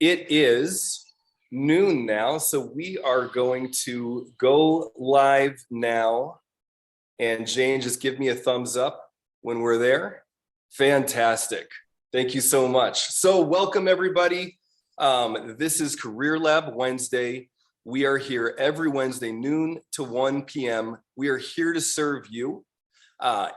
It is noon now, so we are going to go live now. And Jane, just give me a thumbs up when we're there. Fantastic. Thank you so much. So welcome everybody. This is Career Lab Wednesday. We are here every Wednesday, noon to 1 p.m. We are here to serve you.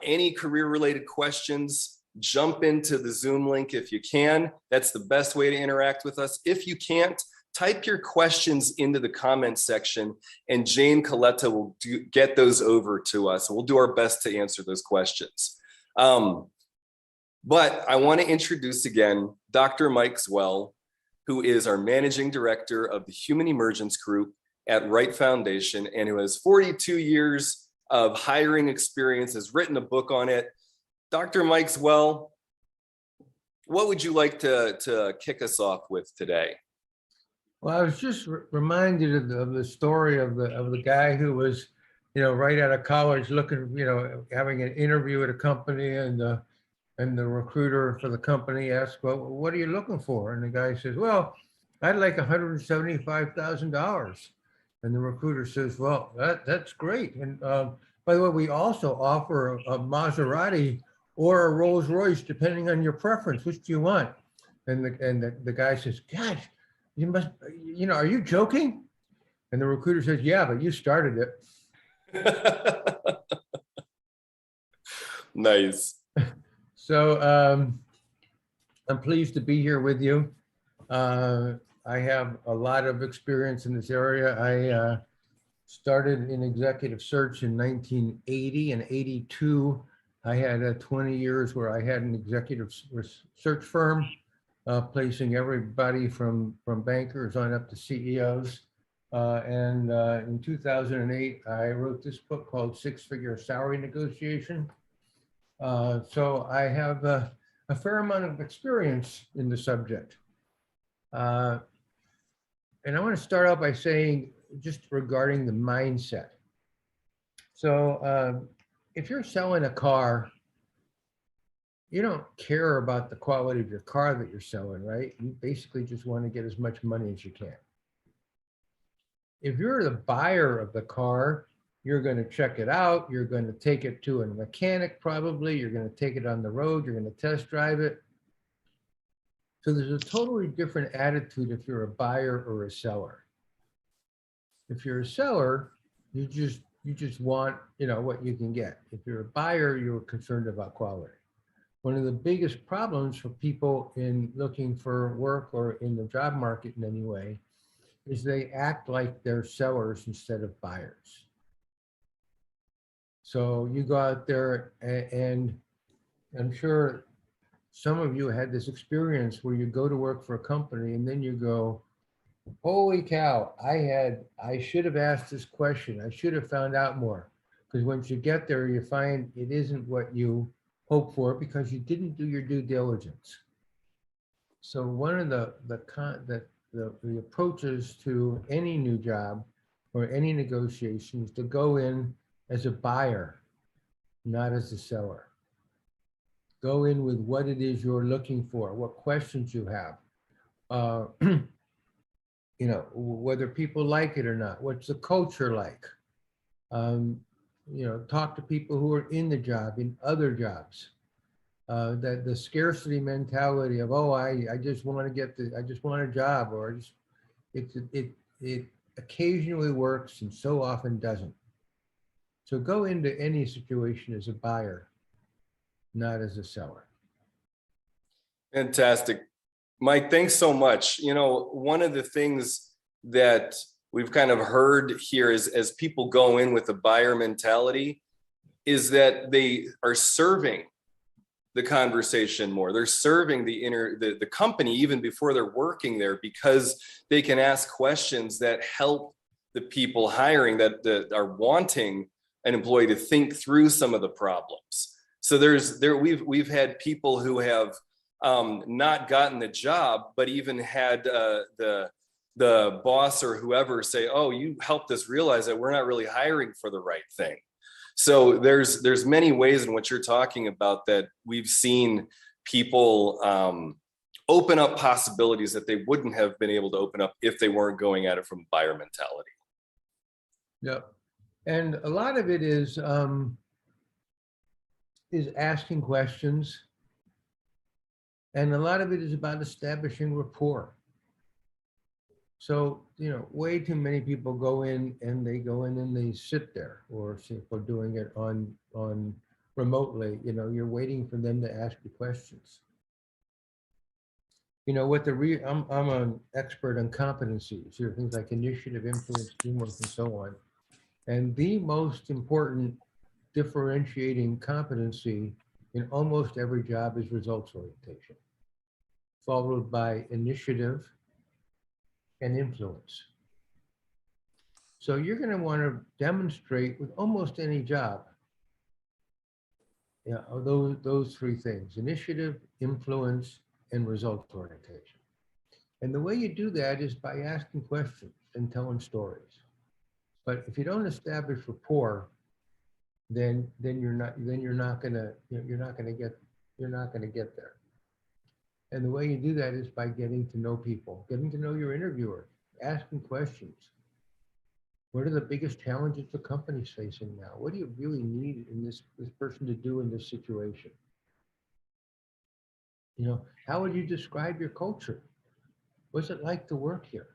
Any career-related questions, jump into the Zoom link if you can. That's the best way to interact with us. If you can't, type your questions into the comments section and Jane Coletta will get those over to us. We'll do our best to answer those questions. But I want to introduce again Dr. Mike Zwell, who is our Managing Director of the Human Emergence Group at Wright Foundation and who has 42 years of hiring experience, has written a book on it. Dr. Mike Zwell, what would you like to kick us off with today? Well, I was just reminded of the story of the guy who was, right out of college looking, having an interview at a company, and the recruiter for the company asked, "Well, what are you looking for?" And the guy says, "Well, I'd like $175,000." And the recruiter says, "Well, that's great. And by the way, we also offer a Maserati or a Rolls Royce, depending on your preference. Which do you want?" And the guy says, "Gosh, you must, are you joking?" And the recruiter says, "Yeah, but you started it." Nice. So I'm pleased to be here with you. I have a lot of experience in this area. I started in executive search in 1980 and 82. I had 20 years where I had an executive search firm, placing everybody from bankers on up to CEOs. And in 2008, I wrote this book called Six-Figure Salary Negotiation. So I have a fair amount of experience in the subject. And I want to start out by saying, just regarding the mindset. So if you're selling a car, you don't care about the quality of your car that you're selling, right? You basically just want to get as much money as you can. If you're the buyer of the car, you're going to check it out. You're going to take it to a mechanic, probably. You're going to take it on the road. You're going to test drive it. So there's a totally different attitude if you're a buyer or a seller. If you're a seller, you just want, what you can get. If you're a buyer, you're concerned about quality. One of the biggest problems for people in looking for work or in the job market in any way is they act like they're sellers instead of buyers. So you go out there, and I'm sure some of you had this experience where you go to work for a company and then you go, "Holy cow, I should have asked this question. I should have found out more." Because once you get there, you find it isn't what you hope for because you didn't do your due diligence. So one of the approaches to any new job or any negotiation is to go in as a buyer, not as a seller. Go in with what it is you're looking for, what questions you have, whether people like it or not, what's the culture like? Talk to people who are in the job, in other jobs. That the scarcity mentality of, I just want a job, or it occasionally works and so often doesn't. So go into any situation as a buyer, not as a seller. Fantastic. Mike, thanks so much. One of the things that we've kind of heard here is, as people go in with a buyer mentality, is that they are serving the conversation more. They're serving the company even before they're working there, because they can ask questions that help the people hiring that are wanting an employee to think through some of the problems. So we've had people who have not gotten the job, but even had the boss or whoever say, "Oh, you helped us realize that we're not really hiring for the right thing." So there's many ways in which you're talking about that we've seen people open up possibilities that they wouldn't have been able to open up if they weren't going at it from buyer mentality. Yeah. And a lot of it is asking questions. And a lot of it is about establishing rapport. So, way too many people go in and they sit there, or people doing it on remotely. You're waiting for them to ask you questions. I'm an expert on competencies, things like initiative, influence, teamwork, and so on. And the most important differentiating competency in almost every job is results orientation, followed by initiative and influence. So you're going to want to demonstrate with almost any job, those three things: initiative, influence, and results orientation. And the way you do that is by asking questions and telling stories. But if you don't establish rapport, then you're not gonna get there. And the way you do that is by getting to know people, getting to know your interviewer, asking questions. What are the biggest challenges the company's facing now? What do you really need in this person to do in this situation? How would you describe your culture? What's it like to work here?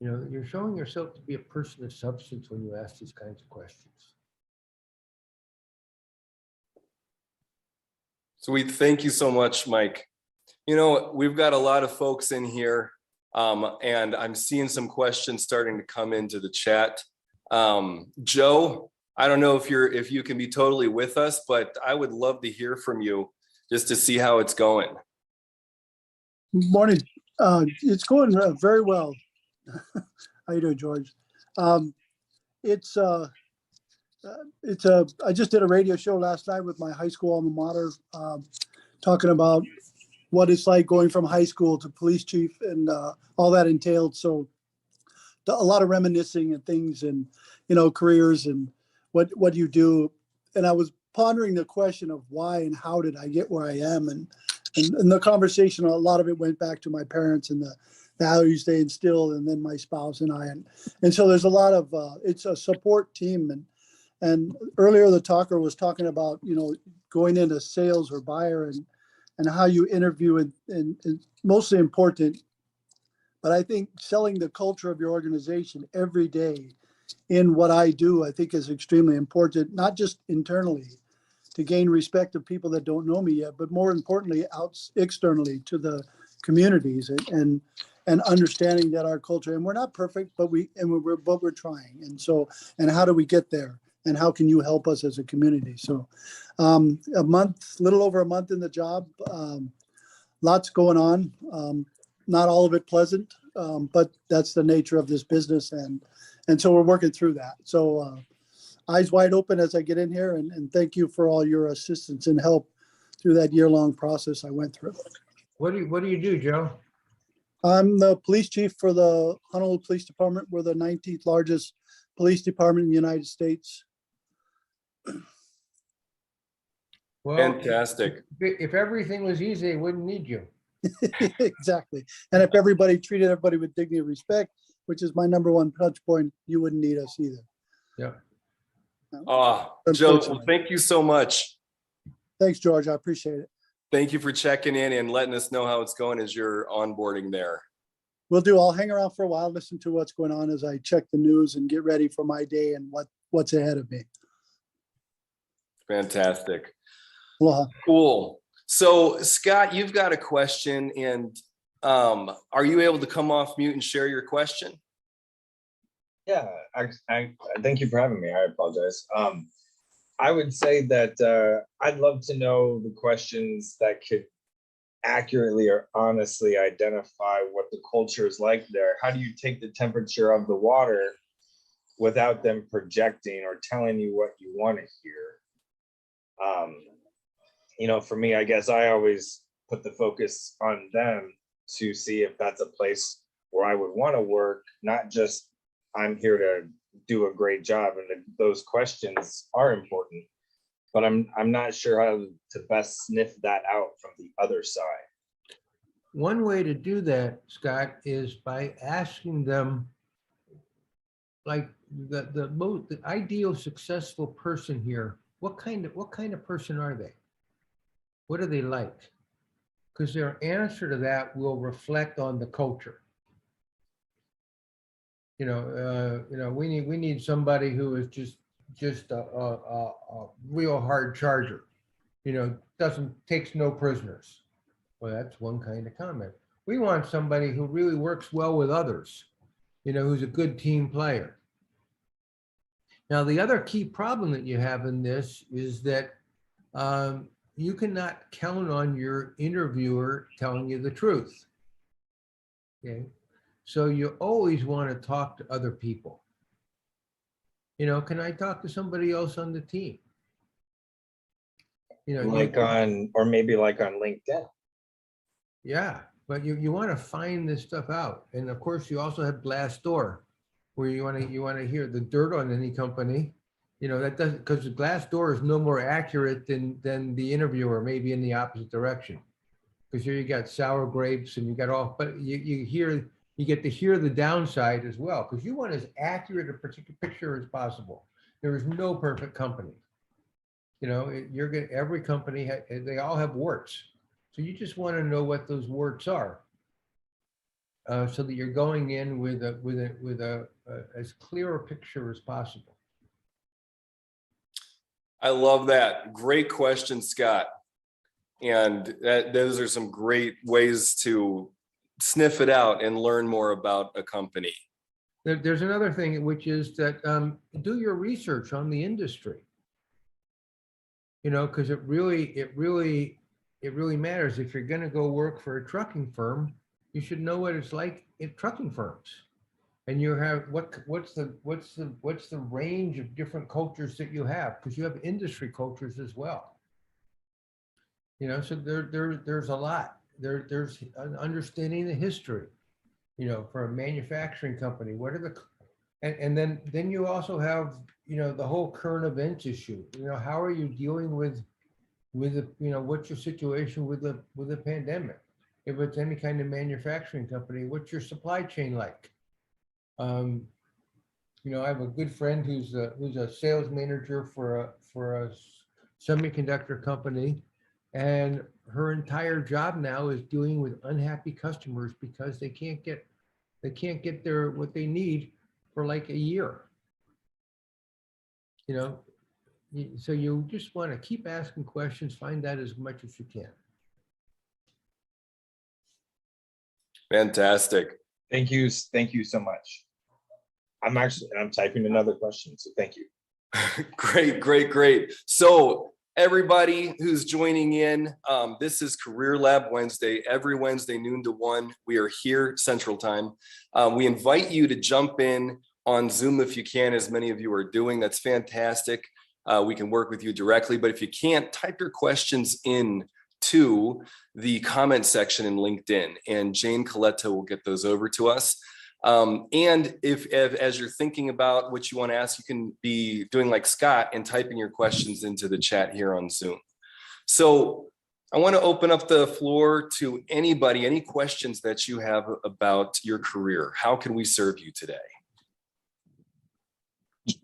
You're showing yourself to be a person of substance when you ask these kinds of questions. So we thank you so much, Mike. We've got a lot of folks in here, and I'm seeing some questions starting to come into the chat. Joe, I don't know if you can be totally with us, but I would love to hear from you just to see how it's going. Morning. It's going very well. How you doing, George? I just did a radio show last night with my high school alma mater, talking about what it's like going from high school to police chief and all that entailed. So a lot of reminiscing and things, and careers and what you do. And I was pondering the question of why and how did I get where I am, and the conversation, a lot of it went back to my parents and the values they instilled, and then my spouse and I, and so there's a lot of it's a support team. And earlier the talker was talking about going into sales or buyer, and how you interview, and mostly important. But I think selling the culture of your organization every day in what I do, I think is extremely important, not just internally to gain respect of people that don't know me yet, but more importantly, externally to the communities, and understanding that our culture, and we're not perfect, but we're trying. And how do we get there? And how can you help us as a community? So little over a month in the job, lots going on. Not all of it pleasant, but that's the nature of this business. And so we're working through that. So eyes wide open as I get in here, and thank you for all your assistance and help through that year-long process I went through. What do you do, Joe? I'm the police chief for the Honolulu Police Department. We're the 19th largest police department in the United States. Well, Fantastic. If everything was easy, they wouldn't need you. Exactly. And if everybody treated everybody with dignity and respect, which is my number one touch point, you wouldn't need us either. Yeah. Joe, well, thank you so much. Thanks, George. I appreciate it. Thank you for checking in and letting us know how it's going as you're onboarding there. Will do. I'll hang around for a while, listen to what's going on as I check the news and get ready for my day and what's ahead of me. Fantastic. Aloha. Cool. So Scott, you've got a question, and are you able to come off mute and share your question? Yeah, I thank you for having me. I apologize. I would say that I'd love to know the questions that could accurately or honestly identify what the culture is like there. How do you take the temperature of the water without them projecting or telling you what you want to hear? For me, I guess I always put the focus on them to see if that's a place where I would want to work, not just I'm here to do a great job. And those questions are important. but I'm not sure how to best sniff that out from the other side. One way to do that, Scott, is by asking them, like the ideal successful person here, what kind of person are they? What are they like? Because their answer to that will reflect on the culture. We need somebody who is just a real hard charger. Takes no prisoners. Well, that's one kind of comment. We want somebody who really works well with others. Who's a good team player. Now, the other key problem that you have in this is that you cannot count on your interviewer telling you the truth. Okay, so you always want to talk to other people. Can I talk to somebody else on the team? Or maybe like on LinkedIn. Yeah, but you want to find this stuff out, and of course, you also have Glassdoor, where you want to hear the dirt on any company. That doesn't, because the Glassdoor is no more accurate than the interviewer, maybe in the opposite direction. Because here you got sour grapes and you got all, but you get to hear the downside as well, because you want as accurate a particular picture as possible. There is no perfect company. Every company, they all have warts. So you just want to know what those warts are, so that you're going in with a as clear a picture as possible. I love that. Great question, Scott. And those are some great ways to sniff it out and learn more about a company. There's another thing, which is that do your research on the industry. Because it really matters. If you're going to go work for a trucking firm, you should know what it's like in trucking firms. And you have what's the range of different cultures that you have, because you have industry cultures as well. So there's a lot. There's an understanding the history. For a manufacturing company, what are and then you also have the whole current events issue. How are you dealing with what's your situation with the pandemic? If it's any kind of manufacturing company, what's your supply chain like? I have a good friend who's a sales manager for a semiconductor company, and her entire job now is dealing with unhappy customers because they can't get what they need for like a year. So you just want to keep asking questions, find out as much as you can. Fantastic. Thank you so much. I'm typing another question, so thank you. Great. So everybody who's joining in, this is Career Lab Wednesday, every Wednesday noon to 1. We are here Central Time. We invite you to jump in on Zoom if you can, as many of you are doing. That's fantastic. We can work with you directly, but if you can't, type your questions in to the comment section in LinkedIn, and Jane Coletta will get those over to us. And if as you're thinking about what you want to ask, you can be doing like Scott and typing your questions into the chat here on Zoom. So I want to open up the floor to anybody, any questions that you have about your career. How can we serve you today?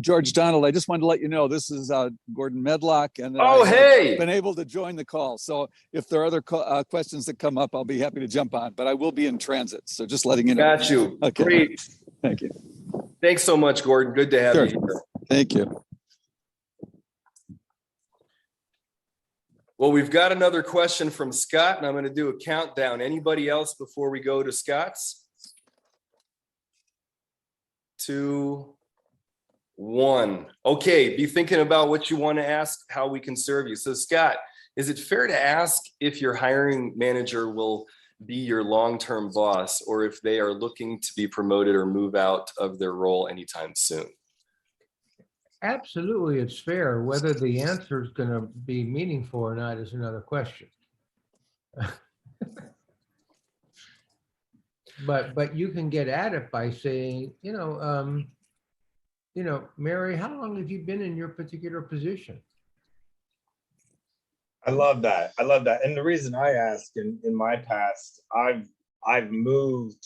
George Donald, I just wanted to let you know this is Gordon Medlock, and hey, been able to join the call. So if there are other questions that come up, I'll be happy to jump on. But I will be in transit, so just letting you know. Got you. Okay. Great. Thank you. Thanks so much, Gordon. Good to have you here. Thank you. Well, we've got another question from Scott, and I'm going to do a countdown. Anybody else before we go to Scott's? 2, 1. Okay, be thinking about what you want to ask, how we can serve you. So Scott, is it fair to ask if your hiring manager will be your long-term boss, or if they are looking to be promoted or move out of their role anytime soon? Absolutely, it's fair. Whether the answer is going to be meaningful or not is another question. But you can get at it by saying, Mary, how long have you been in your particular position? I love that. I love that. And the reason I ask in my past, I've moved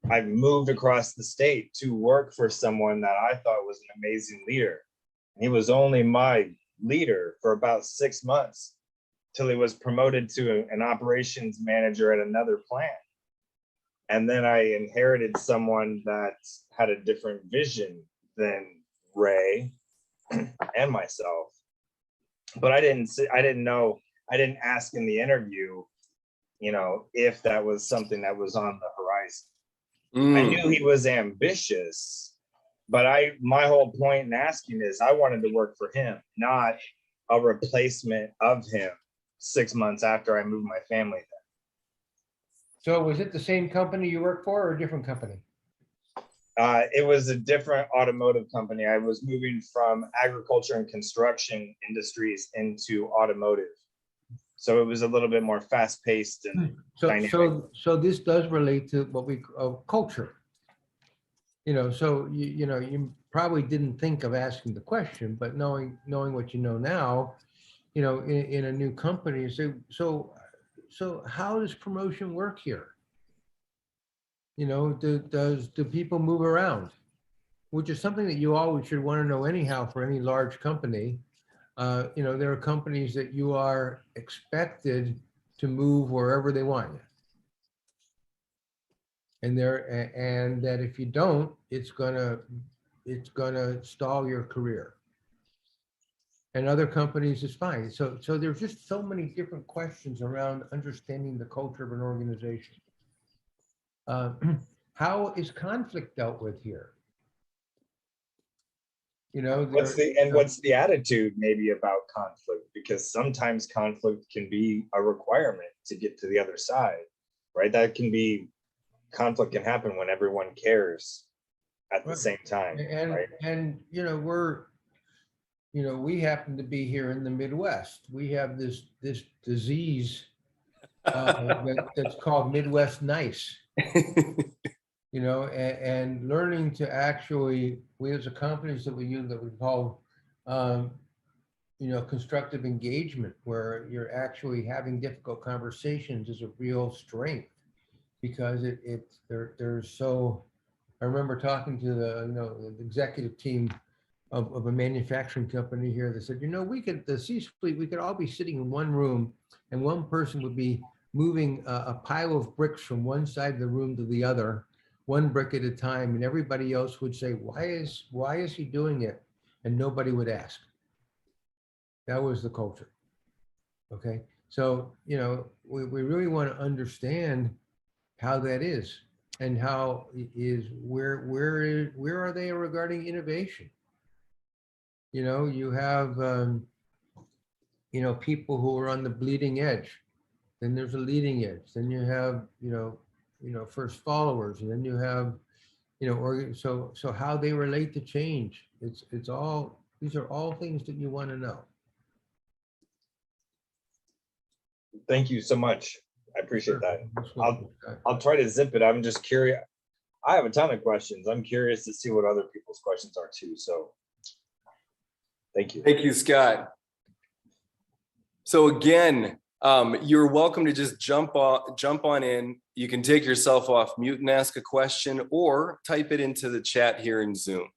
across the state to work for someone that I thought was an amazing leader. And he was only my leader for about 6 months till he was promoted to an operations manager at another plant. And then I inherited someone that had a different vision than Ray and myself. But I didn't know, I didn't ask in the interview, if that was something that was on the horizon. I knew he was ambitious, but my whole point in asking is I wanted to work for him, not a replacement of him 6 months after I moved my family there. So was it the same company you worked for or a different company? It was a different automotive company. I was moving from agriculture and construction industries into automotive. So it was a little bit more fast paced and dynamic. So this does relate to what we call culture. So you probably didn't think of asking the question, but knowing what you know now, in a new company, you say, so how does promotion work here? Do people move around? Which is something that you always should want to know anyhow for any large company. There are companies that you are expected to move wherever they want you. And that if you don't, it's gonna stall your career. And other companies is fine. So there's just so many different questions around understanding the culture of an organization. How is conflict dealt with here? What's the attitude maybe about conflict? Because sometimes conflict can be a requirement to get to the other side, right? Conflict can happen when everyone cares at the same time, right? And we happen to be here in the Midwest. We have this disease that's called Midwest nice. And learning to actually, we as a companies that we use that we call, constructive engagement, where you're actually having difficult conversations is a real strength, because there's so. I remember talking to the executive team of a manufacturing company here that said, the C-suite, we could all be sitting in one room, and one person would be moving a pile of bricks from one side of the room to the other, one brick at a time, and everybody else would say, why is he doing it? And nobody would ask. That was the culture. Okay. So, we really want to understand how that is, and how where are they regarding innovation? You have, people who are on the bleeding edge. Then there's a leading edge. Then you have, first followers, and then you have, so how they relate to change. These are all things that you want to know. Thank you so much. I appreciate that. I'll try to zip it. I'm just curious. I have a ton of questions. I'm curious to see what other people's questions are too. So thank you. Thank you, Scott. So again, you're welcome to just jump on in. You can take yourself off mute and ask a question, or type it into the chat here in Zoom.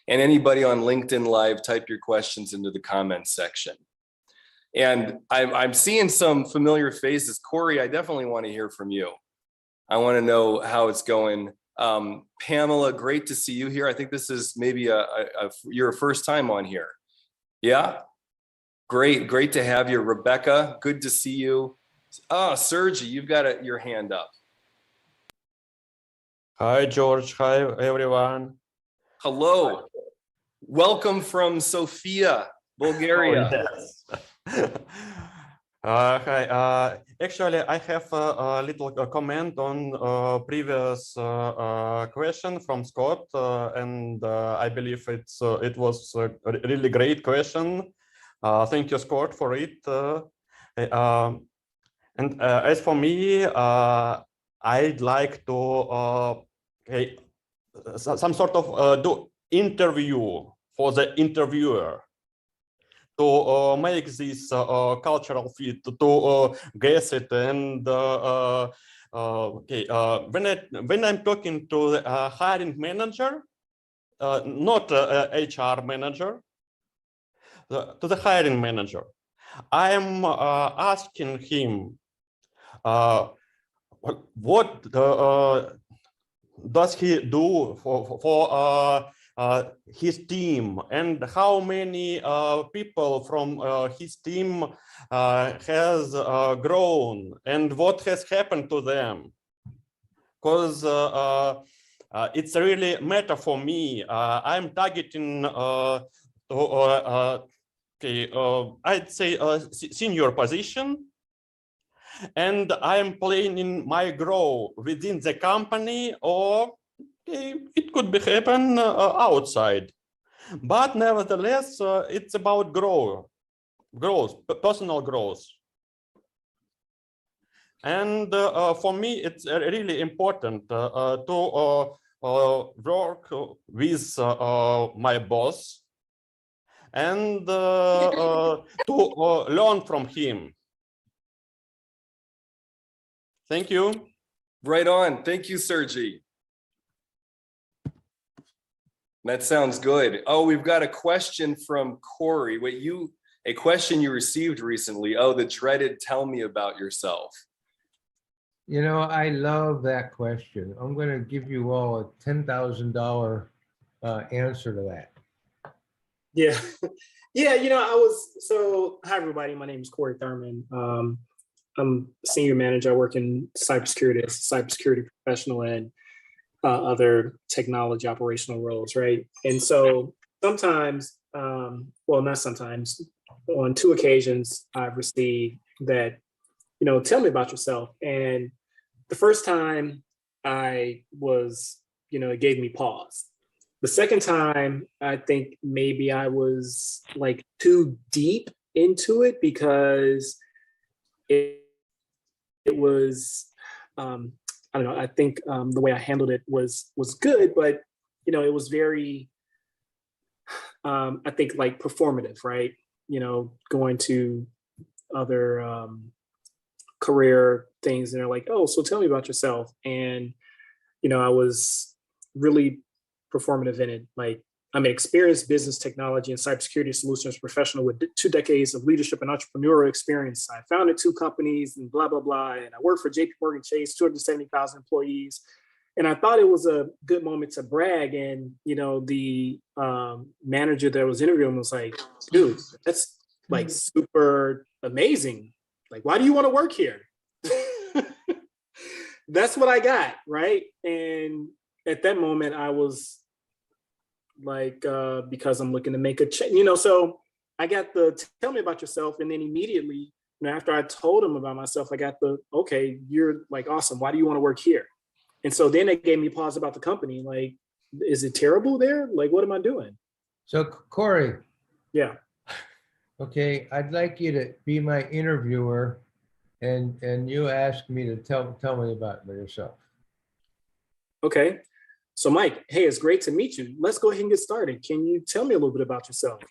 And anybody on LinkedIn Live, type your questions into the comments section. And I'm seeing some familiar faces. Corey, I definitely want to hear from you. I want to know how it's going. Pamela, great to see you here. I think this is maybe your first time on here. Yeah, great to have you. Rebecca, good to see you. Sergi, you've got your hand up. Hi, George. Hi, everyone. Hello. Welcome from Sofia, Bulgaria. Oh, yes. Hi. Actually, I have a little comment on previous question from Scott, and I believe it was a really great question. Thank you, Scott, for it. And as for me, I'd like to some sort of do interview for the interviewer. make this cultural fit, to guess it. And okay, when I'm talking to the hiring manager, not HR manager, to the hiring manager, I'm asking him what does he do for his team, and how many people from his team has grown, and what has happened to them. Because it's really matter for me. I'm targeting okay, I'd say a senior position, and I'm planning my growth within the company, or okay, it could be happen outside. But nevertheless, it's about growth, personal growth. And for me, it's really important to work with my boss and to learn from him. Thank you. Right on. Thank you, Sergey. That sounds good. Oh, we've got a question from Corey. Wait, a question you received recently. Oh, the dreaded tell me about yourself. You know, I love that question. I'm going to give you all a $10,000 answer to that. Yeah. Yeah, hi everybody, my name is Corey Thurman. I'm a senior manager. I work in cybersecurity as a cybersecurity professional and other technology operational roles, right? And so sometimes, well, not sometimes, on 2 occasions, I've received that, tell me about yourself. And the first time I was, it gave me pause. The second time, I think maybe I was like too deep into it because it was, I don't know, I think the way I handled it was good, but, it was very, I think like performative, right? Going to other career things and they're like, oh, so tell me about yourself. And, I was really performative in it. Like, I'm an experienced business technology and cybersecurity solutions professional with 2 decades of leadership and entrepreneurial experience. I founded 2 companies and blah, blah, blah. And I worked for JP Morgan Chase, 270,000 employees. And I thought it was a good moment to brag. And, the manager that was interviewing was like, dude, that's like super amazing. Like, why do you want to work here? That's what I got, right? And at that moment, I was like, because I'm looking to make a change, so I got the tell me about yourself. And then immediately, after I told him about myself, I got the, okay, you're like, awesome. Why do you want to work here? And so then it gave me pause about the company. Like, is it terrible there? Like, what am I doing? So Corey. Yeah. Okay, I'd like you to be my interviewer and you ask me to tell me about yourself. Okay. So Mike, hey, it's great to meet you. Let's go ahead and get started. Can you tell me a little bit about yourself?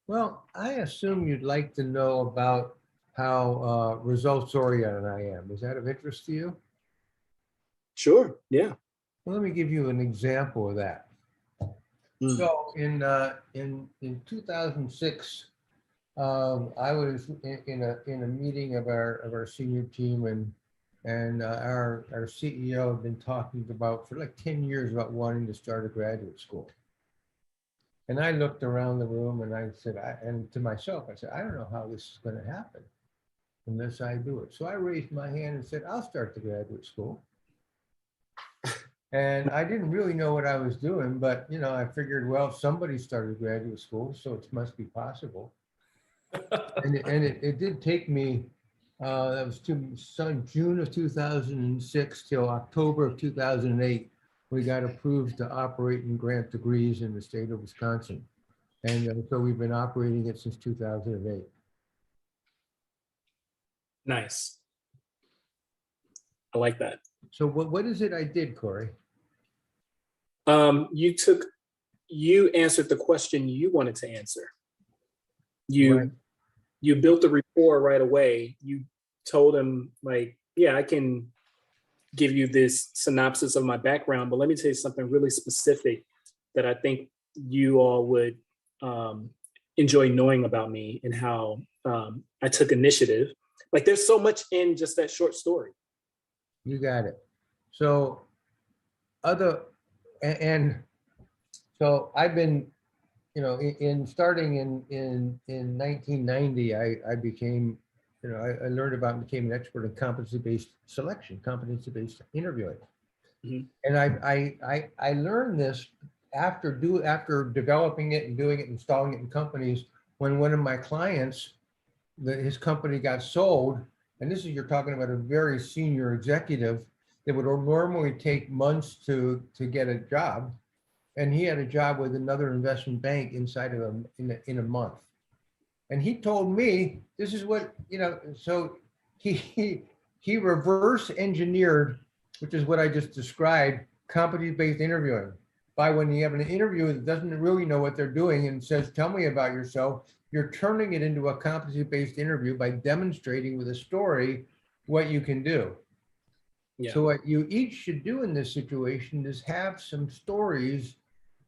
Well, I assume you'd like to know about how results oriented I am. Is that of interest to you? Sure. Yeah. Well, let me give you an example of that. So in 2006, I was in a meeting of our senior team, and our CEO had been talking about for like 10 years about wanting to start a graduate school. And I looked around the room and I said, and to myself, I said, I don't know how this is going to happen unless I do it. So I raised my hand and said, I'll start the graduate school. And I didn't really know what I was doing, but I figured, well, somebody started graduate school, so it must be possible. And it did take me, that was June of 2006 till October of 2008. We got approved to operate and grant degrees in the state of Wisconsin. And so we've been operating it since 2008. Nice. I like that. So what is it I did, Corey? You answered the question you wanted to answer. You Right. you built the rapport right away. You told him like, yeah, I can give you this synopsis of my background, but let me tell you something really specific that I think you all would enjoy knowing about me and how I took initiative. Like there's so much in just that short story. You got it. So and so I've been, in starting in 1990, I became, I learned about and became an expert in competency-based selection, competency-based interviewing. Mhm. And I learned this after developing it and doing it, installing it in companies, when one of my clients, his company got sold. And this is, you're talking about a very senior executive that would normally take months to get a job. And he had a job with another investment bank inside of in a month. And he told me, this is what, so he reverse engineered, which is what I just described, competency-based interviewing. By when you have an interview that doesn't really know what they're doing and says, tell me about yourself, you're turning it into a competency-based interview by demonstrating with a story what you can do. Yeah. So what you each should do in this situation is have some stories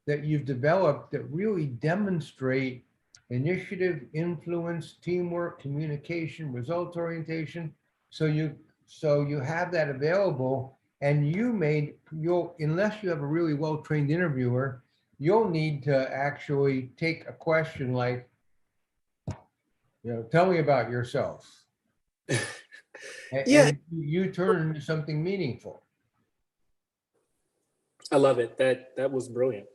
that you've developed that really demonstrate initiative, influence, teamwork, communication, results orientation. So you have that available, and you'll, unless you have a really well-trained interviewer, you'll need to actually take a question like, tell me about yourself. Yeah, And you turn it into something meaningful. I love it. That was brilliant.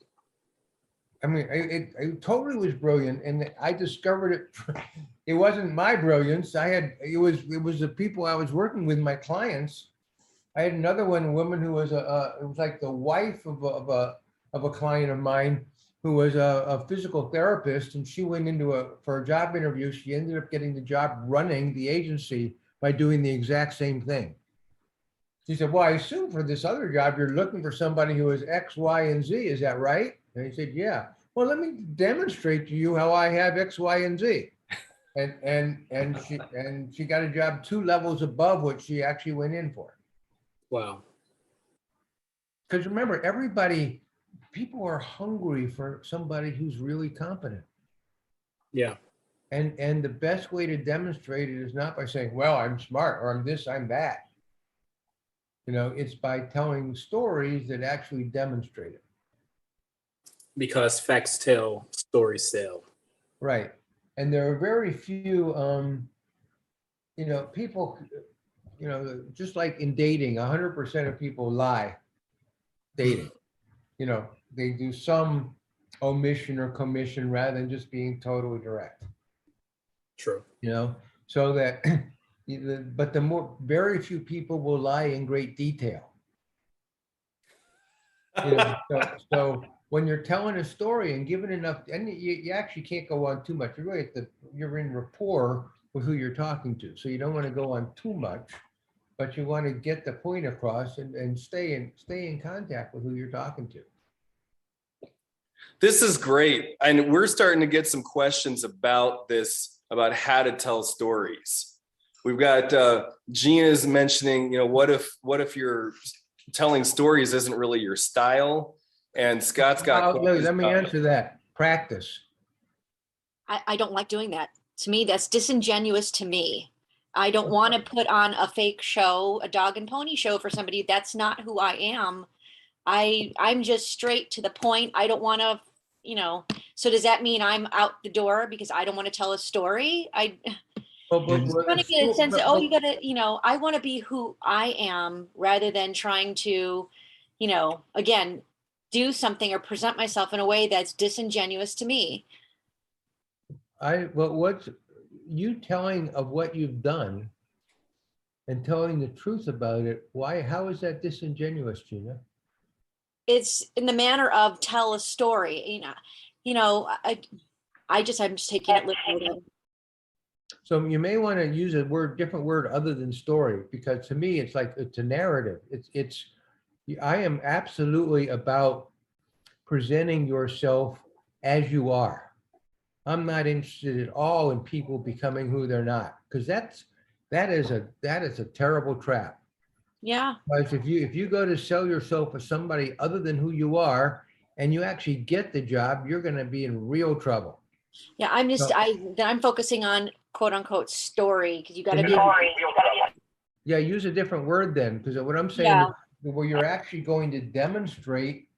I mean, it totally was brilliant, and I discovered it. It wasn't my brilliance. It was the people I was working with, my clients. I had another one, a woman who was it was like the wife of a client of mine who was a physical therapist, and she went for a job interview. She ended up getting the job running the agency by doing the exact same thing. She said, well, I assume for this other job, you're looking for somebody who is X, Y, and Z. Is that right? And he said, yeah. Well, let me demonstrate to you how I have X, Y, and Z. And she got a job 2 levels above what she actually went in for. Wow. Because remember, people are hungry for somebody who's really competent. Yeah. And the best way to demonstrate it is not by saying, well, I'm smart, or I'm this, I'm that. It's by telling stories that actually demonstrate it. Because facts tell, stories sell. Right. And there are very few, people, just like in dating, 100% of people lie dating. They do some omission or commission rather than just being totally direct. True. So that, but very few people will lie in great detail. So when you're telling a story and giving enough, and you actually can't go on too much. You're in rapport with who you're talking to. So you don't want to go on too much, but you want to get the point across and stay in contact with who you're talking to. This is great. And we're starting to get some questions about this, about how to tell stories. We've got Gina's mentioning, what if you're telling stories isn't really your style? And Scott's got let me answer that. Practice. I don't like doing that. To me, that's disingenuous to me. I don't want to put on a fake show, a dog and pony show for somebody. That's not who I am. I'm just straight to the point. I don't want to, so does that mean I'm out the door because I don't want to tell a story? I want to get a sense of, you got to, I want to be who I am rather than trying to, again, do something or present myself in a way that's disingenuous to me. What's you telling of what you've done and telling the truth about it? How is that disingenuous, Gina? It's in the manner of tell a story, I'm just taking it literally. So you may want to use a different word other than story, because to me, it's a narrative. I am absolutely about presenting yourself as you are. I'm not interested at all in people becoming who they're not, because that is a terrible trap. Yeah. Because if you go to sell yourself as somebody other than who you are, and you actually get the job, you're going to be in real trouble. Yeah. So- I'm focusing on quote unquote story because you got to And be. Yeah, use a different word then, because what I'm saying Yeah. is where you're actually going to demonstrate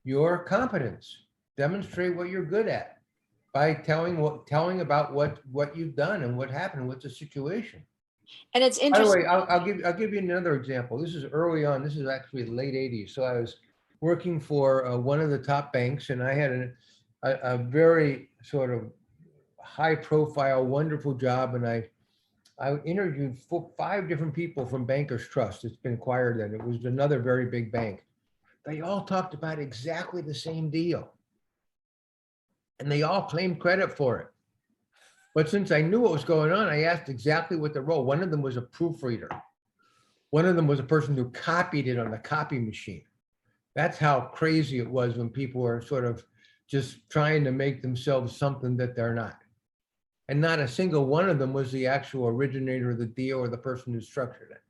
your competence, demonstrate what you're good at by telling about what you've done and what happened, what's the situation. And it's By the interesting. way, I'll give you another example. This is early on. This is actually late 80s. So I was working for one of the top banks, and I had a very sort of high profile, wonderful job. And I interviewed 5 different people from Bankers Trust. It's been acquired then. It was another very big bank. They all talked about exactly the same deal. And they all claimed credit for it. But since I knew what was going on, I asked exactly what the role. One of them was a proofreader. One of them was a person who copied it on the copy machine. That's how crazy it was when people were sort of just trying to make themselves something that they're not. And not a single one of them was the actual originator of the deal or the person who structured it.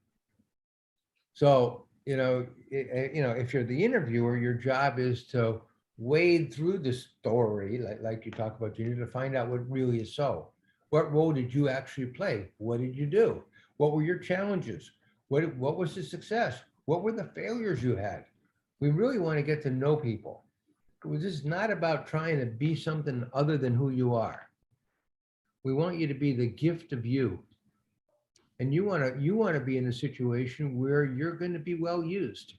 So, if you're the interviewer, your job is to wade through the story, like you talk about, Gina, to find out what really is so. What role did you actually play? What did you do? What were your challenges? What was the success? What were the failures you had? We really want to get to know people. This is not about trying to be something other than who you are. We want you to be the gift of you. And you want to be in a situation where you're going to be well used.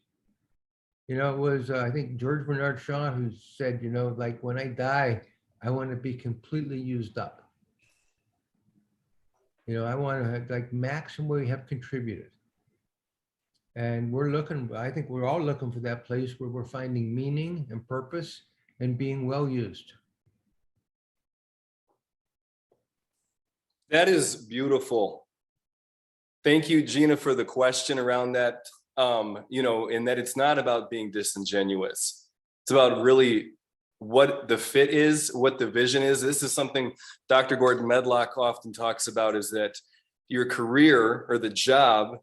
It was, I think, George Bernard Shaw who said, like, when I die, I want to be completely used up. I want to have, like, maximally have contributed. And I think we're all looking for that place where we're finding meaning and purpose and being well used. That is beautiful. Thank you, Gina, for the question around that. In that it's not about being disingenuous. It's about really what the fit is, what the vision is. This is something Dr. Gordon Medlock often talks about, is that your career or the job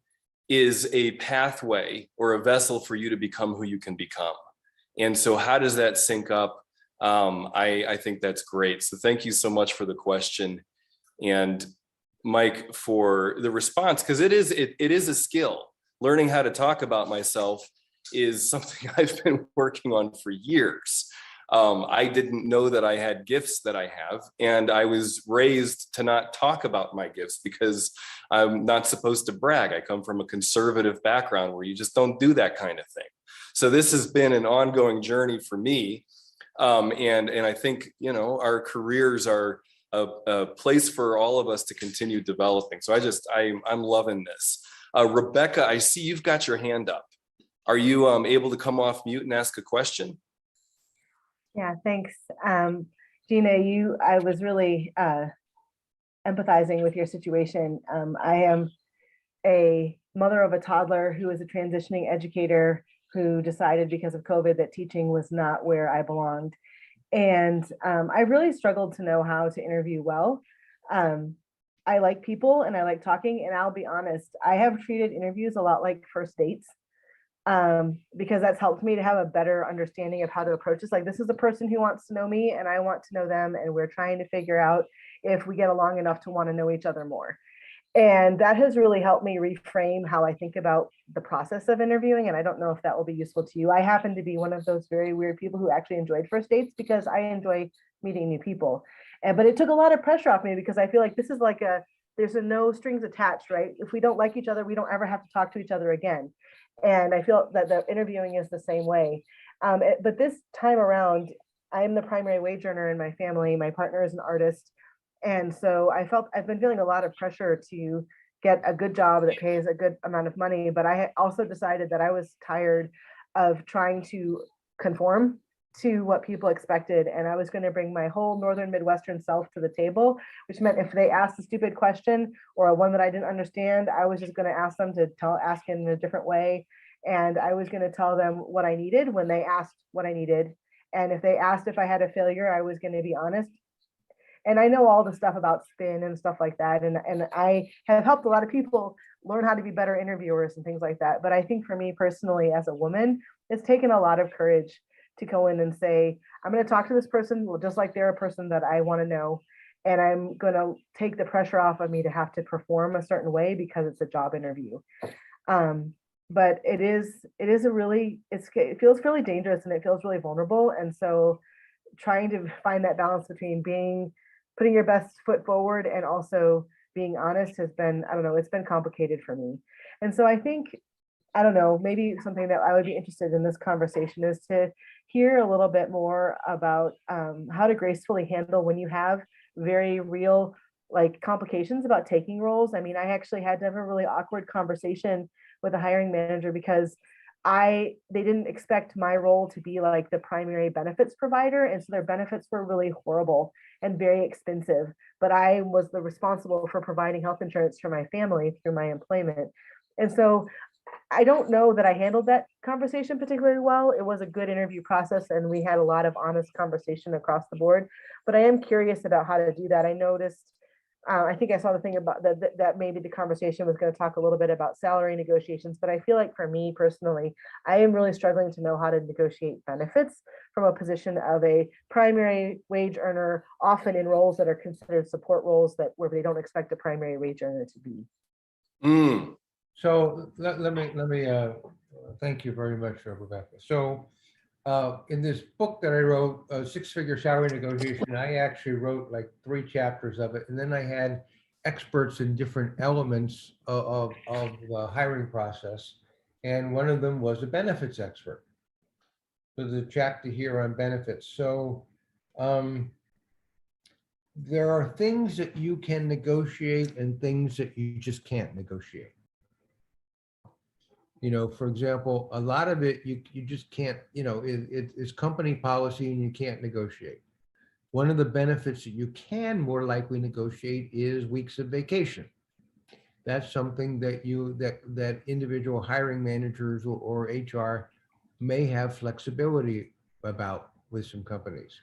is a pathway or a vessel for you to become who you can become. And so how does that sync up? I think that's great. So thank you so much for the question. And Mike, for the response, because it is a skill. Learning how to talk about myself is something I've been working on for years. I didn't know that I had gifts that I have, and I was raised to not talk about my gifts because I'm not supposed to brag. I come from a conservative background where you just don't do that kind of thing. So this has been an ongoing journey for me. And I think, our careers are a place for all of us to continue developing. So I'm loving this. Rebecca, I see you've got your hand up. Are you able to come off mute and ask a question? Yeah, thanks. Gina, I was really empathizing with your situation. I am a mother of a toddler who is a transitioning educator who decided because of COVID that teaching was not where I belonged. And I really struggled to know how to interview well. I like people and I like talking, and I'll be honest, I have treated interviews a lot like first dates, because that's helped me to have a better understanding of how to approach this. Like, this is a person who wants to know me and I want to know them, and we're trying to figure out if we get along enough to want to know each other more. And that has really helped me reframe how I think about the process of interviewing. And I don't know if that will be useful to you. I happen to be one of those very weird people who actually enjoyed first dates because I enjoy meeting new people. But it took a lot of pressure off me because I feel like this is like there's no strings attached, right? If we don't like each other, we don't ever have to talk to each other again. And I feel that the interviewing is the same way. But this time around, I am the primary wage earner in my family. My partner is an artist. And so I've been feeling a lot of pressure to get a good job that pays a good amount of money. But I also decided that I was tired of trying to conform to what people expected. And I was going to bring my whole Northern Midwestern self to the table, which meant if they asked a stupid question or one that I didn't understand, I was just going to ask them to ask in a different way. And I was going to tell them what I needed when they asked what I needed. And if they asked if I had a failure, I was going to be honest. And I know all the stuff about spin and stuff like that. And I have helped a lot of people learn how to be better interviewers and things like that. But I think for me personally, as a woman, it's taken a lot of courage to go in and say, I'm going to talk to this person just like they're a person that I want to know. And I'm going to take the pressure off of me to have to perform a certain way because it's a job interview. But it is a really, it feels really dangerous and it feels really vulnerable. And so trying to find that balance between putting your best foot forward and also being honest has been, I don't know, it's been complicated for me. And so I think, I don't know, maybe something that I would be interested in this conversation is to hear a little bit more about how to gracefully handle when you have very real like complications about taking roles. I mean, I actually had to have a really awkward conversation with a hiring manager because they didn't expect my role to be like the primary benefits provider. And so their benefits were really horrible and very expensive. But I was the responsible for providing health insurance for my family through my employment. And so I don't know that I handled that conversation particularly well. It was a good interview process and we had a lot of honest conversation across the board. But I am curious about how to do that. I noticed I think I saw the thing about that maybe the conversation was going to talk a little bit about salary negotiations, but I feel like for me personally, I am really struggling to know how to negotiate benefits from a position of a primary wage earner, often in roles that are considered support roles where they don't expect a primary wage earner to be. Mm. So let me thank you very much, Rebecca. So in this book that I wrote, Six-Figure Salary Negotiation, I actually wrote like 3 chapters of it. And then I had experts in different elements of the hiring process. And one of them was a benefits expert. So there's a chapter here on benefits. So there are things that you can negotiate and things that you just can't negotiate. You know, for example, a lot of it, you just can't, you know, it's company policy and you can't negotiate. One of the benefits that you can more likely negotiate is weeks of vacation. That's something that that individual hiring managers or HR may have flexibility about with some companies.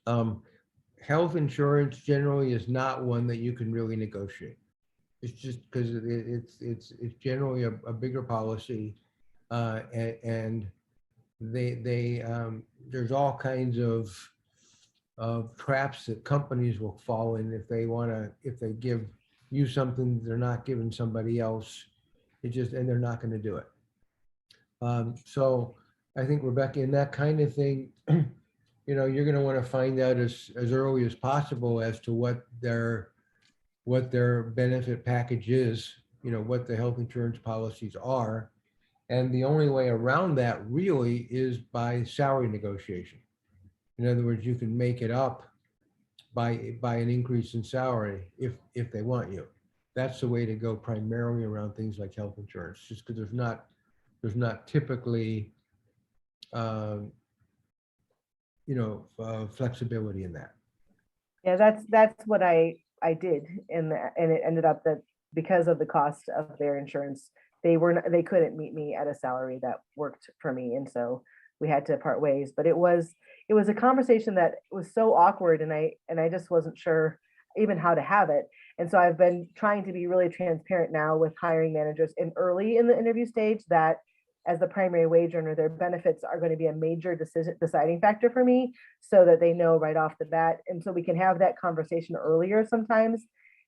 Health insurance generally is not one that you can really negotiate. It's just because it's generally a bigger policy, and there's all kinds of traps that companies will fall in if they give you something they're not giving somebody else. And they're not going to do it. So I think, Rebecca, in that kind of thing, you know, you're going to want to find out as early as possible as to what their benefit package is, you know, what the health insurance policies are. And the only way around that really is by salary negotiation. In other words, you can make it up by an increase in salary if they want you. That's the way to go primarily around things like health insurance, just because there's not typically flexibility in that. Yeah, that's what I did, and it ended up that because of the cost of their insurance, they couldn't meet me at a salary that worked for me, and so we had to part ways. But it was a conversation that was so awkward, and I just wasn't sure even how to have it. And so I've been trying to be really transparent now with hiring managers early in the interview stage that as the primary wage earner, their benefits are going to be a major deciding factor for me, so that they know right off the bat. And so we can have that conversation earlier sometimes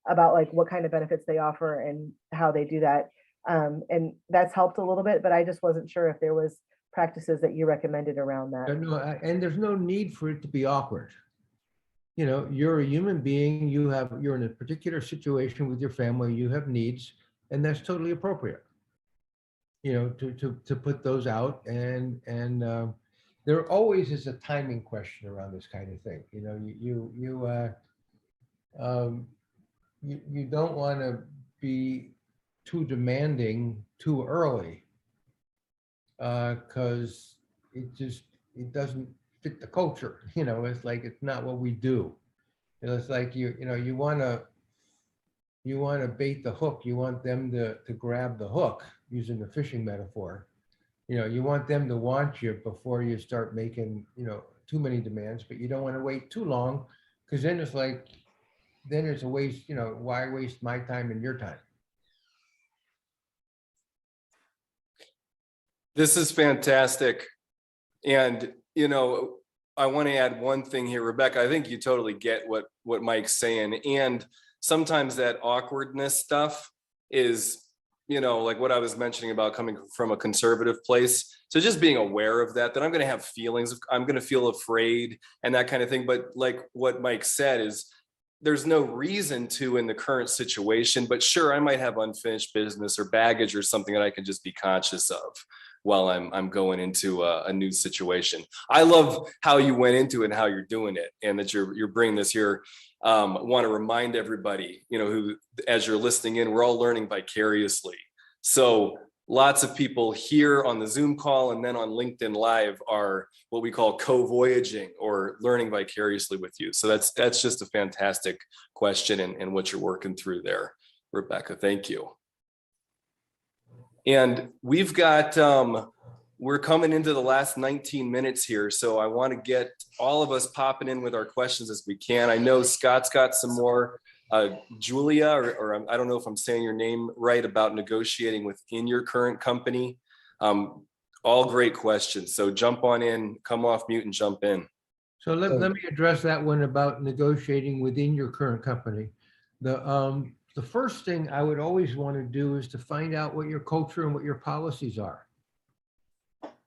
about like what kind of benefits they offer and how they do that. And that's helped a little bit, but I just wasn't sure if there was practices that you recommended around that. And there's no need for it to be awkward. You know, you're a human being, you're in a particular situation with your family, you have needs, and that's totally appropriate. You know, to put those out, and there always is a timing question around this kind of thing. You know, you don't want to be too demanding too early, because it doesn't fit the culture. You know, it's like it's not what we do. You know, it's like you want to bait the hook. You want them to grab the hook, using the fishing metaphor. You know, you want them to want you before you start making, you know, too many demands, but you don't want to wait too long Because then it's like, then it's a waste, why waste my time and your time? This is fantastic. And, I want to add one thing here, Rebecca. I think you totally get what Mike's saying. And sometimes that awkwardness stuff is, like what I was mentioning about coming from a conservative place. So just being aware of that I'm going to have feelings, I'm going to feel afraid and that kind of thing. But like what Mike said is, there's no reason to in the current situation, but sure, I might have unfinished business or baggage or something that I can just be conscious of while I'm going into a new situation. I love how you went into it and how you're doing it, and that you're bringing this here. Want to remind everybody, who, as you're listening in, we're all learning vicariously. So lots of people here on the Zoom call and then on LinkedIn Live are what we call co-voyaging or learning vicariously with you. So that's just a fantastic question and what you're working through there, Rebecca. Thank you. And we've got, we're coming into the last 19 minutes here. So I want to get all of us popping in with our questions as we can. I know Scott's got some more. Julia, or I don't know if I'm saying your name right, about negotiating within your current company. All great questions. So jump on in, come off mute and jump in. So let me address that one about negotiating within your current company. The first thing I would always want to do is to find out what your culture and what your policies are.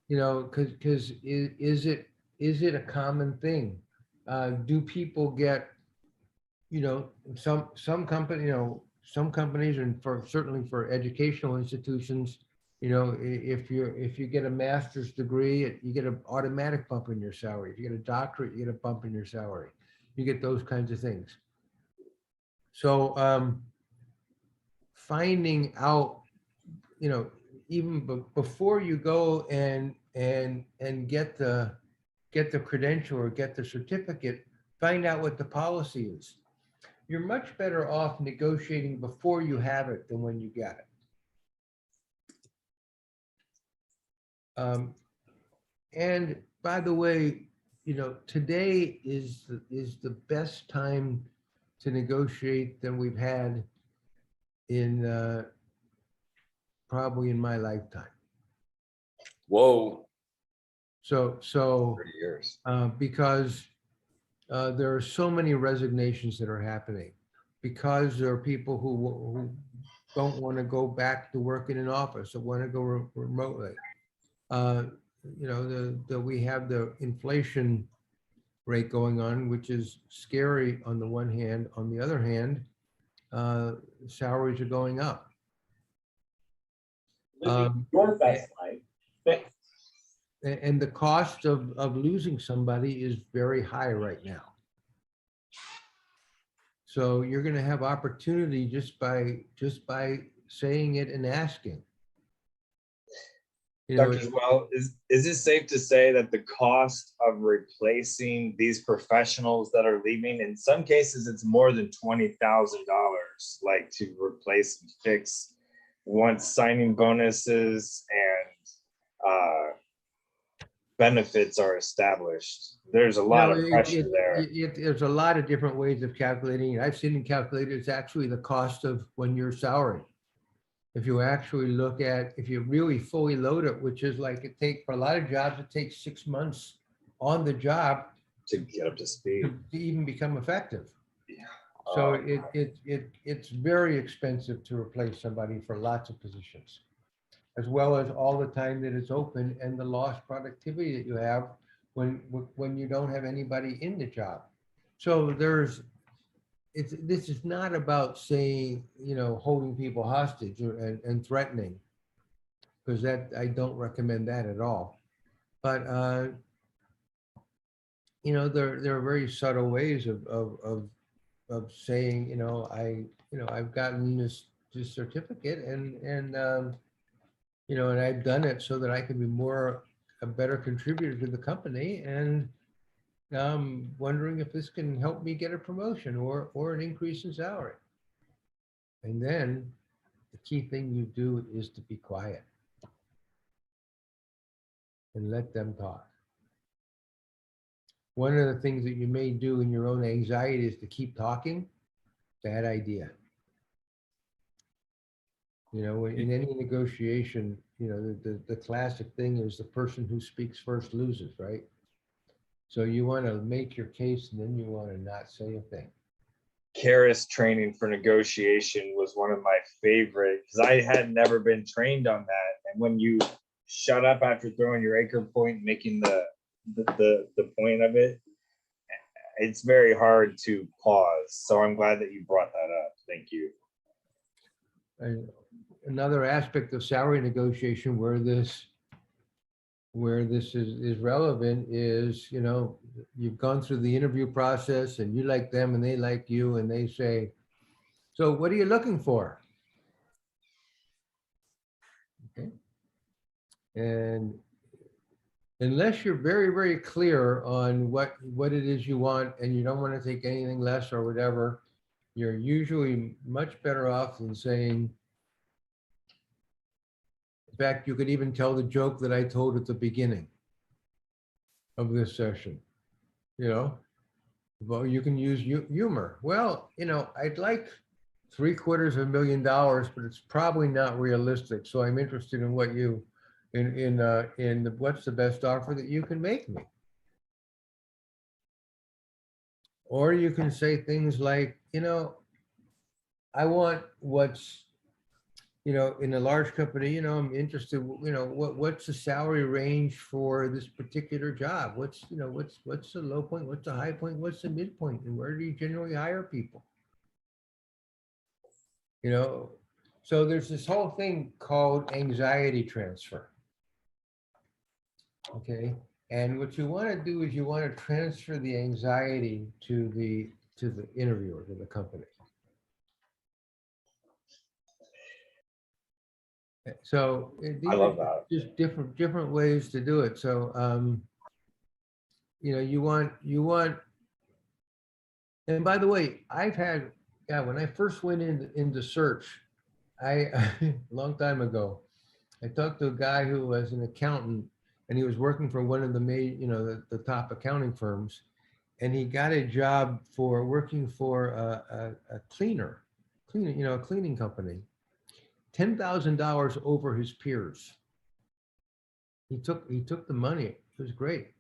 Because is it a common thing? Do people get, some companies, and certainly for educational institutions, if you get a master's degree, you get an automatic bump in your salary. If you get a doctorate, you get a bump in your salary. You get those kinds of things. So finding out, even before you go and get the credential or get the certificate, find out what the policy is. You're much better off negotiating before you have it than when you get it. And by the way, today is the best time to negotiate than we've had in probably in my lifetime. Whoa. So 30 years. Because there are so many resignations that are happening, because there are people who don't want to go back to work in an office or want to go remotely. We have the inflation rate going on, which is scary on the one hand. On the other hand, salaries are going up. Your best life. And the cost of losing somebody is very high right now. So you're going to have opportunity just by saying it and asking. Dr. Zwell, is it safe to say that the cost of replacing these professionals that are leaving, in some cases, it's more than $20,000, like to replace and fix once signing bonuses and benefits are established? There's a lot of pressure there. There's a lot of different ways of calculating it. I've seen it calculated. It's actually the cost of when you're salaried. If you actually look at, if you really fully load it, which is like for a lot of jobs, it takes 6 months on the job to get up to speed, to even become effective. Yeah. So it's very expensive to replace somebody for lots of positions, as well as all the time that it's open and the lost productivity that you have when you don't have anybody in the job. So this is not about saying, holding people hostage and threatening, because I don't recommend that at all. But there are very subtle ways of saying, I've gotten this certificate and I've done it so that I can be a better contributor to the company, and I'm wondering if this can help me get a promotion or an increase in salary. And then the key thing you do is to be quiet and let them talk. one of the things that you may do in your own anxiety is to keep talking. Bad idea. You know, in any negotiation, you know, the classic thing is the person who speaks first loses, right? So you want to make your case and then you want to not say a thing. Karis training for negotiation was one of my favorite because I had never been trained on that. And when you shut up after throwing your anchor point, making the point of it, it's very hard to pause. So I'm glad that you brought that up. Thank you. And another aspect of salary negotiation where this is relevant is, you know, you've gone through the interview process and you like them and they like you and they say, so what are you looking for? Okay. And unless you're very, very clear on what it is you want and you don't want to take anything less or whatever, you're usually much better off than saying, in fact, you could even tell the joke that I told at the beginning of this session, you know, well, you can use humor. Well, you know, I'd like $750,000, but it's probably not realistic. So I'm interested in what you, what's the best offer that you can make me. Or you can say things like, you know, I want what's, you know, in a large company, you know, I'm interested, you know, what's the salary range for this particular job? What's, you know, what's the low point? What's the high point? What's the midpoint? And where do you generally hire people? You know, so there's this whole thing called anxiety transfer. Okay. And what you want to do is you want to transfer the anxiety to the interviewer, to the company. So I love that. Just different ways to do it. So, you know, you want, and by the way, I've had, yeah, when I first went into search, a long time ago, I talked to a guy who was an accountant and he was working for one of the main, you know, the top accounting firms. And he got a job for working for a cleaner, you know, a cleaning company. $10,000 over his peers. He took the money. It was great.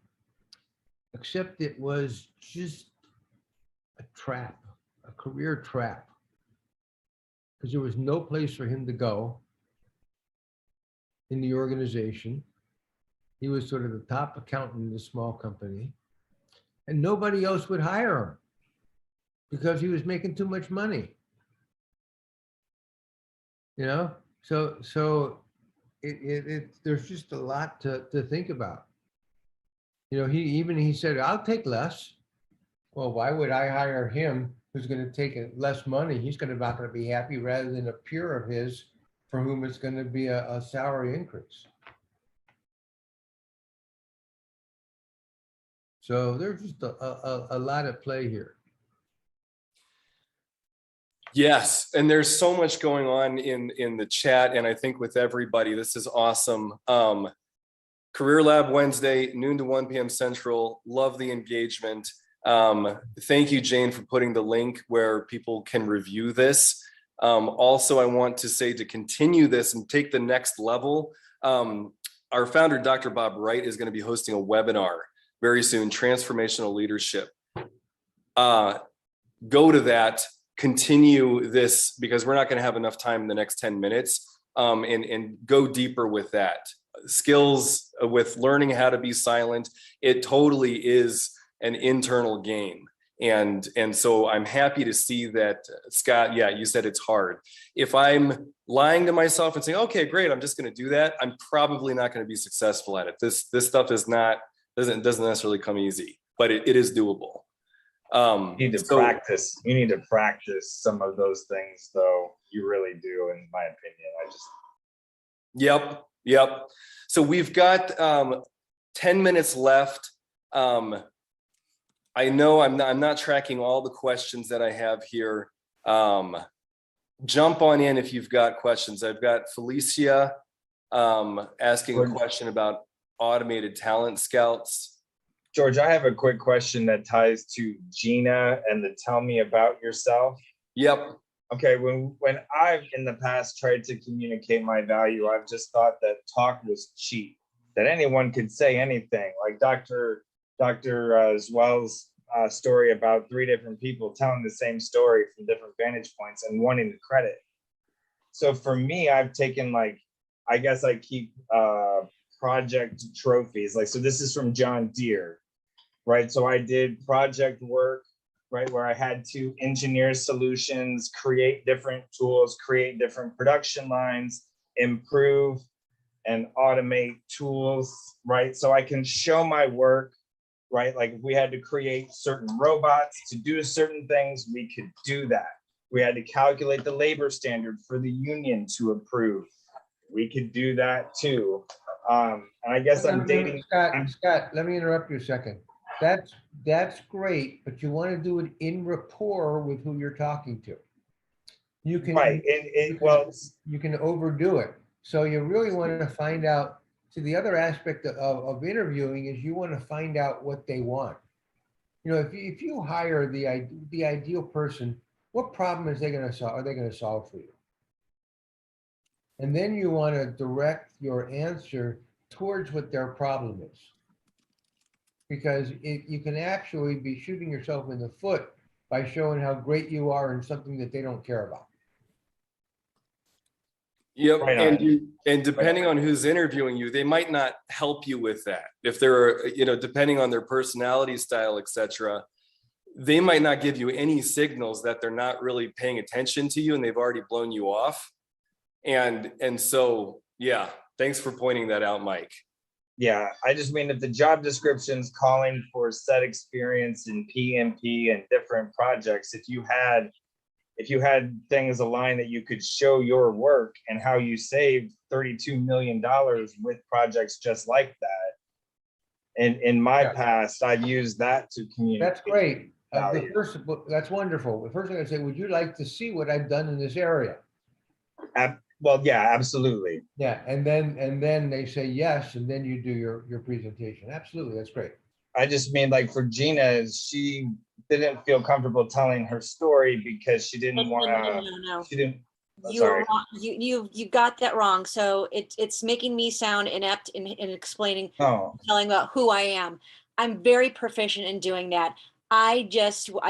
Except it was just a trap, a career trap. Because there was no place for him to go in the organization. He was sort of the top accountant in a small company. And nobody else would hire him because he was making too much money. You know, so there's just a lot to think about. You know, he said, I'll take less. Well, why would I hire him who's going to take less money? He's not going to be happy rather than a peer of his for whom it's going to be a salary increase. So there's just a lot at play here. Yes, and there's so much going on in the chat, and I think with everybody, this is awesome. Career Lab Wednesday, noon to 1 p.m. Central. Love the engagement. Thank you, Jane, for putting the link where people can review this. Also, I want to say to continue this and take the next level. Our founder, Dr. Bob Wright, is going to be hosting a webinar very soon, Transformational Leadership. Go to that. Continue this because we're not going to have enough time in the next 10 minutes and go deeper with that. Skills with learning how to be silent. It totally is an internal game. And so I'm happy to see that, Scott, yeah, you said it's hard. If I'm lying to myself and saying, okay, great, I'm just going to do that, I'm probably not going to be successful at it. This stuff doesn't necessarily come easy, but it is doable. You need to practice some of those things, though. You really do, in my opinion. Yep. So we've got 10 minutes left. I know I'm not tracking all the questions that I have here. Jump on in if you've got questions. I've got Felicia asking a question about automated talent scouts. George, I have a quick question that ties to Gina and the tell me about yourself. Yep. Okay, when I've in the past tried to communicate my value, I've just thought that talk was cheap, that anyone could say anything. Like Dr. Zwell's story about 3 different people telling the same story from different vantage points and wanting the credit. So for me, I've taken like, I guess I keep project trophies. Like, so this is from John Deere, right? So I did project work, right, where I had to engineer solutions, create different tools, create different production lines, improve and automate tools, right? So I can show my work, right? Like if we had to create certain robots to do certain things, we could do that. We had to calculate the labor standard for the union to approve. We could do that too. And I guess I'm dating. Scott, let me interrupt you a second. That's great, but you want to do it in rapport with who you're talking to. You can, Right. you can overdo it. So you really want to find out. So the other aspect of interviewing is you want to find out what they want. You know, if you hire the ideal person, what problem is they going to solve? Are they going to solve for you? And then you want to direct your answer towards what their problem is. Because you can actually be shooting yourself in the foot by showing how great you are in something that they don't care about. Yep. Right and depending on who's interviewing you, they might not help you with that. If they're, you know, depending on their personality style, etc., they might not give you any signals that they're not really paying attention to you and they've already blown you off. And so, yeah, thanks for pointing that out, Mike. Yeah, I just mean if the job description's calling for set experience in PMP and different projects, if you had things aligned that you could show your work and how you saved $32 million with projects just like that. And in my past, I've used that to communicate. That's great. That's wonderful. The first thing I say, would you like to see what I've done in this area? Well, yeah, absolutely. Yeah, and then they say yes, and then you do your presentation. Absolutely, that's great. I just mean like for Gina, she didn't feel comfortable telling her story because she didn't want to. No. She didn't. You're wrong. You got that wrong. So it's making me sound inept in explaining, telling about who I am. I'm very proficient in doing that. I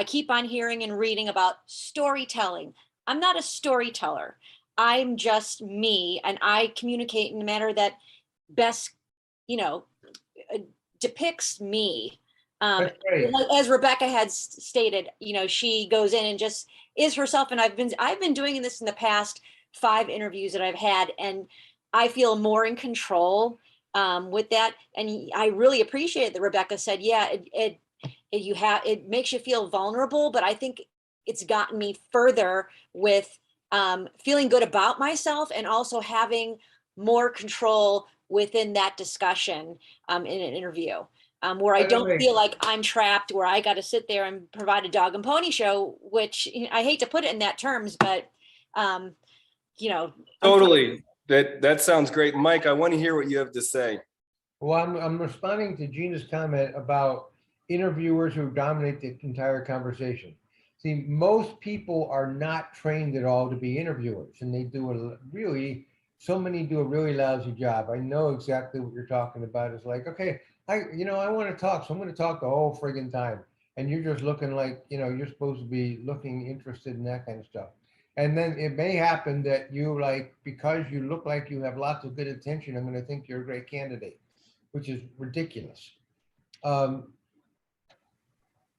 keep on hearing and reading about storytelling. I'm not a storyteller. I'm just me, and I communicate in a manner that best, depicts me. As Rebecca had stated, she goes in and just is herself. And I've been doing this in the past 5 interviews that I've had, and I feel more in control with that. And I really appreciate that Rebecca said, yeah, it makes you feel vulnerable, but I think it's gotten me further with feeling good about myself and also having more control within that discussion in an interview. Where I don't feel like I'm trapped, where I got to sit there and provide a dog and pony show, which I hate to put it in that terms, but Totally. That sounds great. Mike, I want to hear what you have to say. Well, I'm responding to Gina's comment about interviewers who dominate the entire conversation. See, most people are not trained at all to be interviewers, and they so many do a really lousy job. I know exactly what you're talking about. It's like, okay, I want to talk, so I'm going to talk the whole friggin' time. And you're just looking like, you're supposed to be looking interested in that kind of stuff. And then it may happen that because you look like you have lots of good attention, I'm going to think you're a great candidate, which is ridiculous.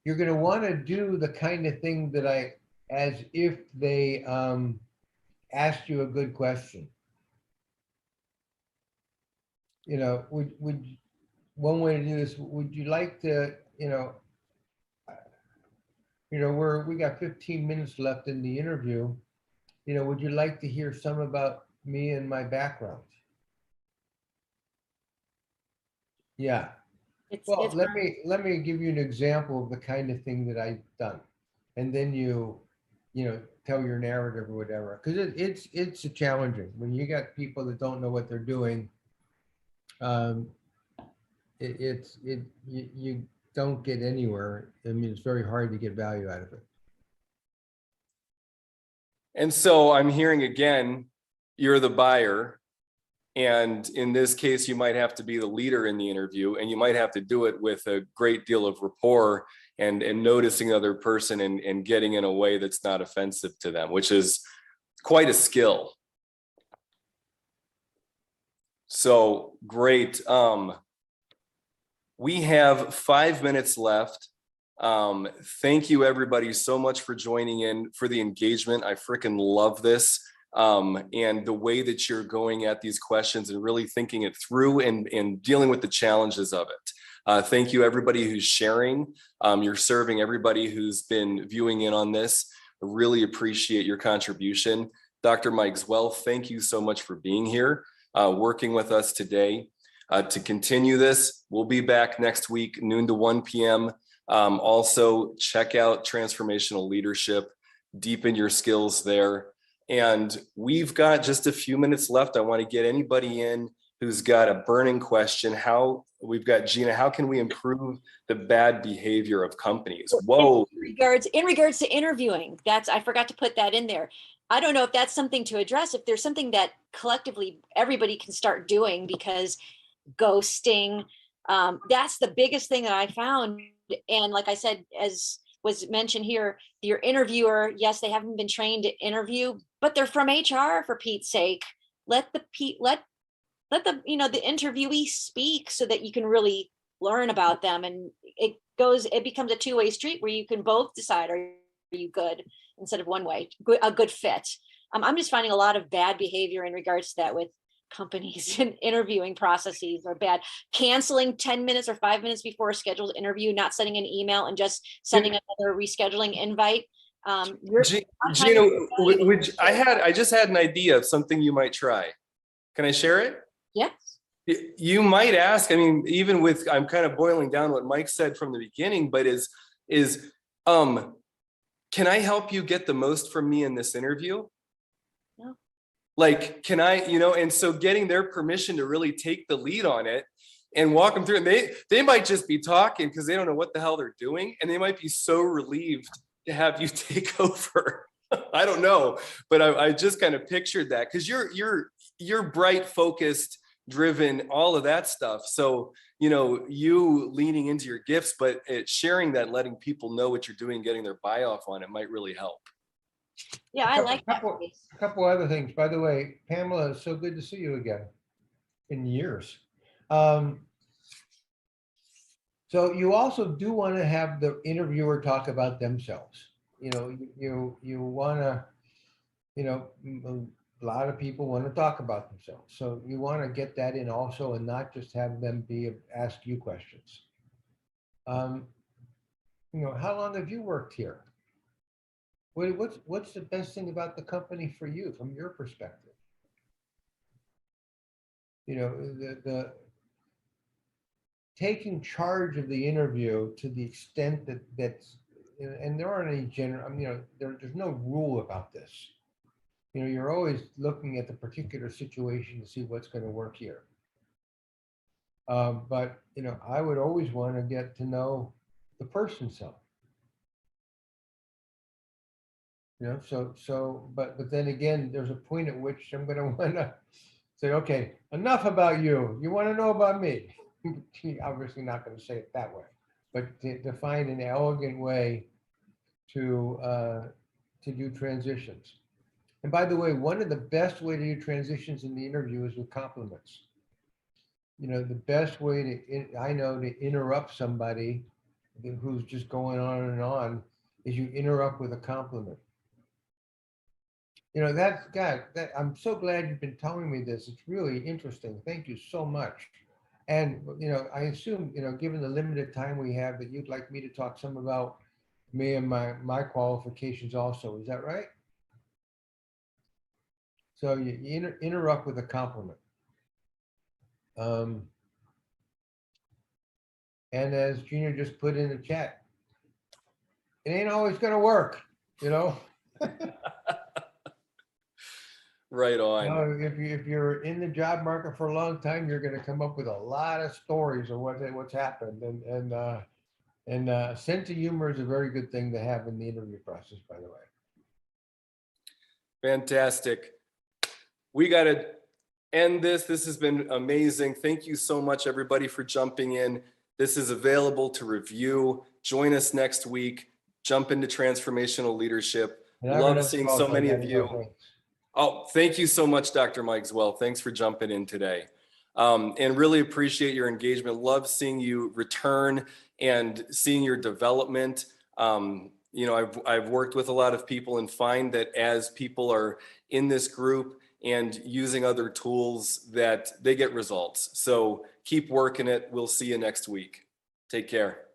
You're going to want to do the kind of thing as if they asked you a good question. One way to do this, would you like to, we got 15 minutes left in the interview. Would you like to hear some about me and my background? Yeah. Let me give you an example of the kind of thing that I've done. And then you tell your narrative or whatever. Because it's challenging when you got people that don't know what they're doing. you don't get anywhere. I mean, it's very hard to get value out of it. And so I'm hearing again, you're the buyer. And in this case, you might have to be the leader in the interview, and you might have to do it with a great deal of rapport and noticing the other person and getting in a way that's not offensive to them, which is quite a skill. So great. We have 5 minutes left. Thank you everybody so much for joining in, for the engagement. I freaking love this. And the way that you're going at these questions and really thinking it through and dealing with the challenges of it. Thank you everybody who's sharing. You're serving everybody who's been viewing in on this. I really appreciate your contribution. Dr. Mike Zwell, thank you so much for being here, working with us today. To continue this, we'll be back next week, noon to 1 p.m. Also, check out Transformational Leadership, deepen your skills there. And we've got just a few minutes left. I want to get anybody in who's got a burning question. We've got Gina, how can we improve the bad behavior of companies? Whoa. In regards to interviewing, I forgot to put that in there. I don't know if that's something to address, if there's something that collectively everybody can start doing, because ghosting, that's the biggest thing that I found. And like I said, as was mentioned here, your interviewer, yes, they haven't been trained to interview, but they're from HR, for Pete's sake. Let the interviewee speak so that you can really learn about them. And it becomes a two-way street where you can both decide, are you good, instead of one way, a good fit. I'm just finding a lot of bad behavior in regards to that with companies and interviewing processes are bad. Canceling 10 minutes or 5 minutes before a scheduled interview, not sending an email and just sending another rescheduling invite. Gina, I just had an idea of something you might try. Can I share it? Yes. You might ask, I mean, even with, I'm kind of boiling down what Mike said from the beginning, but can I help you get the most from me in this interview? No. Like, can I, and so getting their permission to really take the lead on it and walk them through it. They might just be talking because they don't know what the hell they're doing. And they might be so relieved to have you take over. I don't know, but I just kind of pictured that because you're bright, focused, driven, all of that stuff. So, you leaning into your gifts, but sharing that, letting people know what you're doing, getting their buy off on it might really help. Yeah, I like that. A couple other things. By the way, Pamela, it's so good to see you again in years. So you also do want to have the interviewer talk about themselves. You want to, a lot of people want to talk about themselves. So you want to get that in also, and not just have them ask you questions. How long have you worked here? What's the best thing about the company for you from your perspective? The taking charge of the interview to the extent that's, and there aren't any there's no rule about this. You're always looking at the particular situation to see what's going to work here. But I would always want to get to know the person some. But then again, there's a point at which I'm going to want to say, okay, enough about you. You want to know about me? Obviously not going to say it that way, but to find an elegant way to do transitions. And by the way, one of the best way to do transitions in the interview is with compliments. The best way to interrupt somebody who's just going on and on is you interrupt with a compliment. I'm so glad you've been telling me this. It's really interesting. Thank you so much. And, I assume, given the limited time we have, that you'd like me to talk some about me and my qualifications also. Is that right? So you interrupt with a compliment. And as Gina just put in the chat, it ain't always going to work, Right You on. know, if you're in the job market for a long time, you're going to come up with a lot of stories of what's happened, and sense of humor is a very good thing to have in the interview process, by the way. Fantastic. We got to end this. This has been amazing. Thank you so much, everybody, for jumping in. This is available to review. Join us next week. Jump into transformational leadership. And I Love would seeing also so many of gotta you. go, thanks. Oh, thank you so much, Dr. Mike Zwell. Thanks for jumping in today. And really appreciate your engagement. Love seeing you return and seeing your development. You know, I've worked with a lot of people and find that as people are in this group and using other tools, that they get results. So keep working it. We'll see you next week. Take care.